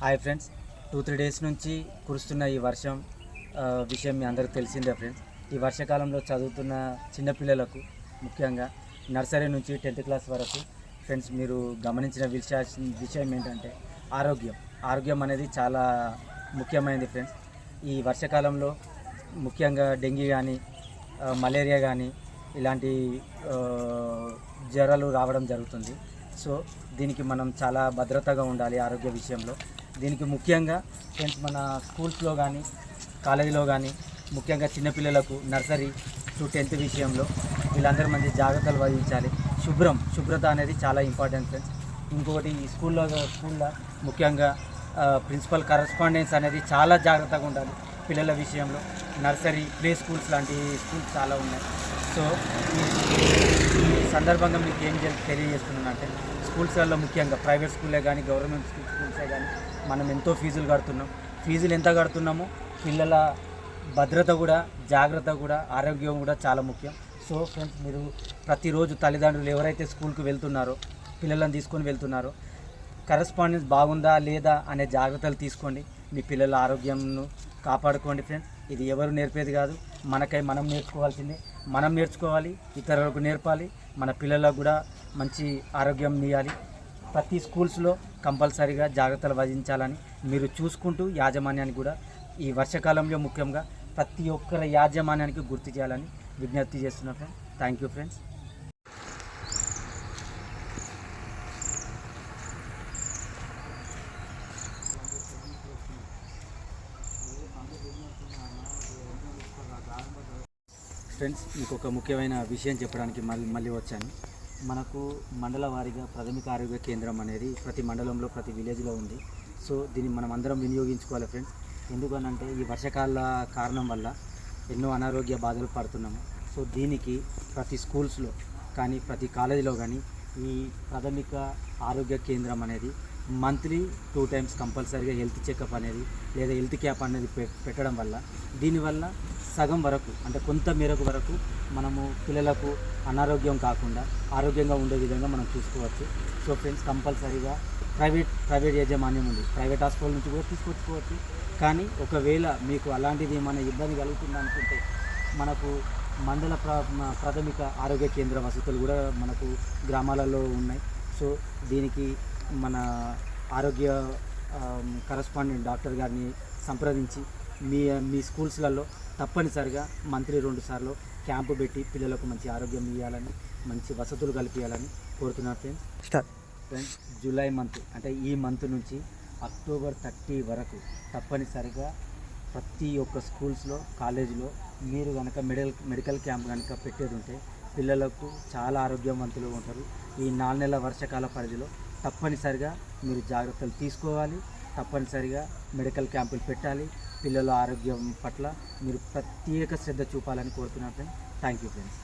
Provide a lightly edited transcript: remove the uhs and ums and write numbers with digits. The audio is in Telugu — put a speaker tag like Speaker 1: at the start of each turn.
Speaker 1: హాయ్ ఫ్రెండ్స్, 2-3 డేస్ నుంచి కురుస్తున్న ఈ వర్షం విషయం మీ అందరికీ తెలిసిందే ఫ్రెండ్స్. ఈ వర్షాకాలంలో చదువుతున్న చిన్నపిల్లలకు ముఖ్యంగా నర్సరీ నుంచి 10th క్లాస్ వరకు ఫ్రెండ్స్ మీరు గమనించిన విషయం ఏంటంటే ఆరోగ్యం అనేది చాలా ముఖ్యమైనది ఫ్రెండ్స్. ఈ వర్షాకాలంలో ముఖ్యంగా డెంగీ కానీ మలేరియా కానీ ఇలాంటి జ్వరాలు రావడం జరుగుతుంది. సో దీనికి మనం చాలా భద్రతగా ఉండాలి ఆరోగ్య విషయంలో. దీనికి ముఖ్యంగా ఫ్రెండ్స్ మన స్కూల్స్లో కానీ కాలేజీలో కానీ ముఖ్యంగా చిన్నపిల్లలకు నర్సరీ టు 10th విషయంలో వీళ్ళందరూ మంచి జాగ్రత్తలు వహించాలి. శుభ్రత అనేది చాలా ఇంపార్టెంట్ ఫ్రెండ్స్. ఇంకొకటి ఈ స్కూల్లో ముఖ్యంగా ప్రిన్సిపల్ కరస్పాండెన్స్ అనేది చాలా జాగ్రత్తగా ఉండాలి పిల్లల విషయంలో. నర్సరీ ప్లే స్కూల్స్ లాంటి స్కూల్స్ చాలా ఉన్నాయి. సో ఈ సందర్భంగా మీకు ఏం తెలియజేస్తున్నానంటే స్కూల్స్లలో ముఖ్యంగా ప్రైవేట్ స్కూల్లే కానీ గవర్నమెంట్ స్కూల్సే కానీ మనం ఎంతో ఫీజులు కడుతున్నాం. ఫీజులు ఎంత కడుతున్నామో పిల్లల భద్రత కూడా జాగ్రత్త కూడా ఆరోగ్యం కూడా చాలా ముఖ్యం. సో ఫ్రెండ్స్ మీరు ప్రతిరోజు తల్లిదండ్రులు ఎవరైతే స్కూల్కి వెళ్తున్నారో పిల్లలను తీసుకొని వెళ్తున్నారో కరెస్పాండెన్స్ బాగుందా లేదా అనే జాగ్రత్తలు తీసుకోండి. మీ పిల్లల ఆరోగ్యంను కాపాడుకోండి ఫ్రెండ్స్. ఇది ఎవరు నేర్పేది కాదు, మనం నేర్చుకోవాల్సిందే. మనం నేర్చుకోవాలి, ఇతరులకు నేర్పాలి, మన పిల్లలకు కూడా మంచి ఆరోగ్యం ఇవ్వాలి. ప్రతి స్కూల్స్లో కంపల్సరీగా జాగ్రత్తలు వహించాలని మీరు చూసుకుంటూ యాజమాన్యానికి కూడా ఈ వర్షాకాలంలో ముఖ్యంగా ప్రతి ఒక్కరి యాజమాన్యానికి గుర్తు చేయాలని విజ్ఞప్తి చేస్తున్నా friends. Thank you friends. Friends మీకు ఒక ముఖ్యమైన విషయం చెప్పడానికి మళ్ళీ వచ్చాను. మనకు మండల వారీగా ప్రాథమిక ఆరోగ్య కేంద్రం అనేది ప్రతి మండలంలో ప్రతి విలేజ్లో ఉంది. సో దీన్ని మనం అందరం వినియోగించుకోవాలి ఫ్రెండ్స్. ఎందుకనంటే ఈ వర్షాకాల కారణం వల్ల ఎన్నో అనారోగ్య బాధలు పడుతున్నాము. సో దీనికి ప్రతి స్కూల్స్లో కానీ ప్రతి కాలేజీలో కానీ ఈ ప్రాథమిక ఆరోగ్య కేంద్రం అనేది మంత్లీ 2 times కంపల్సరీగా హెల్త్ చెకప్ అనేది లేదా హెల్త్ క్యాంప్ అనేది పెట్టడం వల్ల దీనివల్ల సగం వరకు అంటే కొంత మేరకు వరకు మనము పిల్లలకు అనారోగ్యం కాకుండా ఆరోగ్యంగా ఉండే విధంగా మనం చూసుకోవచ్చు. సో ఫ్రెండ్స్ కంపల్సరీగా ప్రైవేట్ యాజమాన్యం ఉంది, ప్రైవేట్ హాస్పిటల్ నుంచి కూడా తీసుకొచ్చుకోవచ్చు. కానీ ఒకవేళ మీకు అలాంటిది ఏమైనా ఇబ్బంది కలుగుతుంది అనుకుంటే మనకు మండల ప్రాథమిక ఆరోగ్య కేంద్ర వసతులు కూడా మనకు గ్రామాలలో ఉన్నాయి. సో దీనికి మన ఆరోగ్య కరస్పాండెంట్ డాక్టర్ గారిని సంప్రదించి మీ స్కూల్స్లలో తప్పనిసరిగా మంత్లీ 2 సార్లు క్యాంపు పెట్టి పిల్లలకు మంచి ఆరోగ్యం ఇవ్వాలని మంచి వసతులు కల్పించాలని కోరుతున్నాను ఫ్రెండ్స్. జూలై మంత్ అంటే ఈ మంత్ నుంచి అక్టోబర్ 30 వరకు తప్పనిసరిగా ప్రతి ఒక్క స్కూల్స్లో కాలేజీలో మీరు కనుక మెడికల్ క్యాంప్ కనుక పెట్టేది ఉంటే పిల్లలకు చాలా ఆరోగ్యవంతులు ఉంటారు. ఈ 4 నెలల వర్షాకాల పరిధిలో తప్పనిసరిగా మీరు జాగ్రత్తలు తీసుకోవాలి. తప్పనిసరిగా మెడికల్ క్యాంపులు పెట్టాలి. పిల్లల ఆరోగ్యం పట్ల మీరు ప్రత్యేక శ్రద్ధ చూపాలని కోరుతున్నాను ఫ్రెండ్స్. Thank you friends.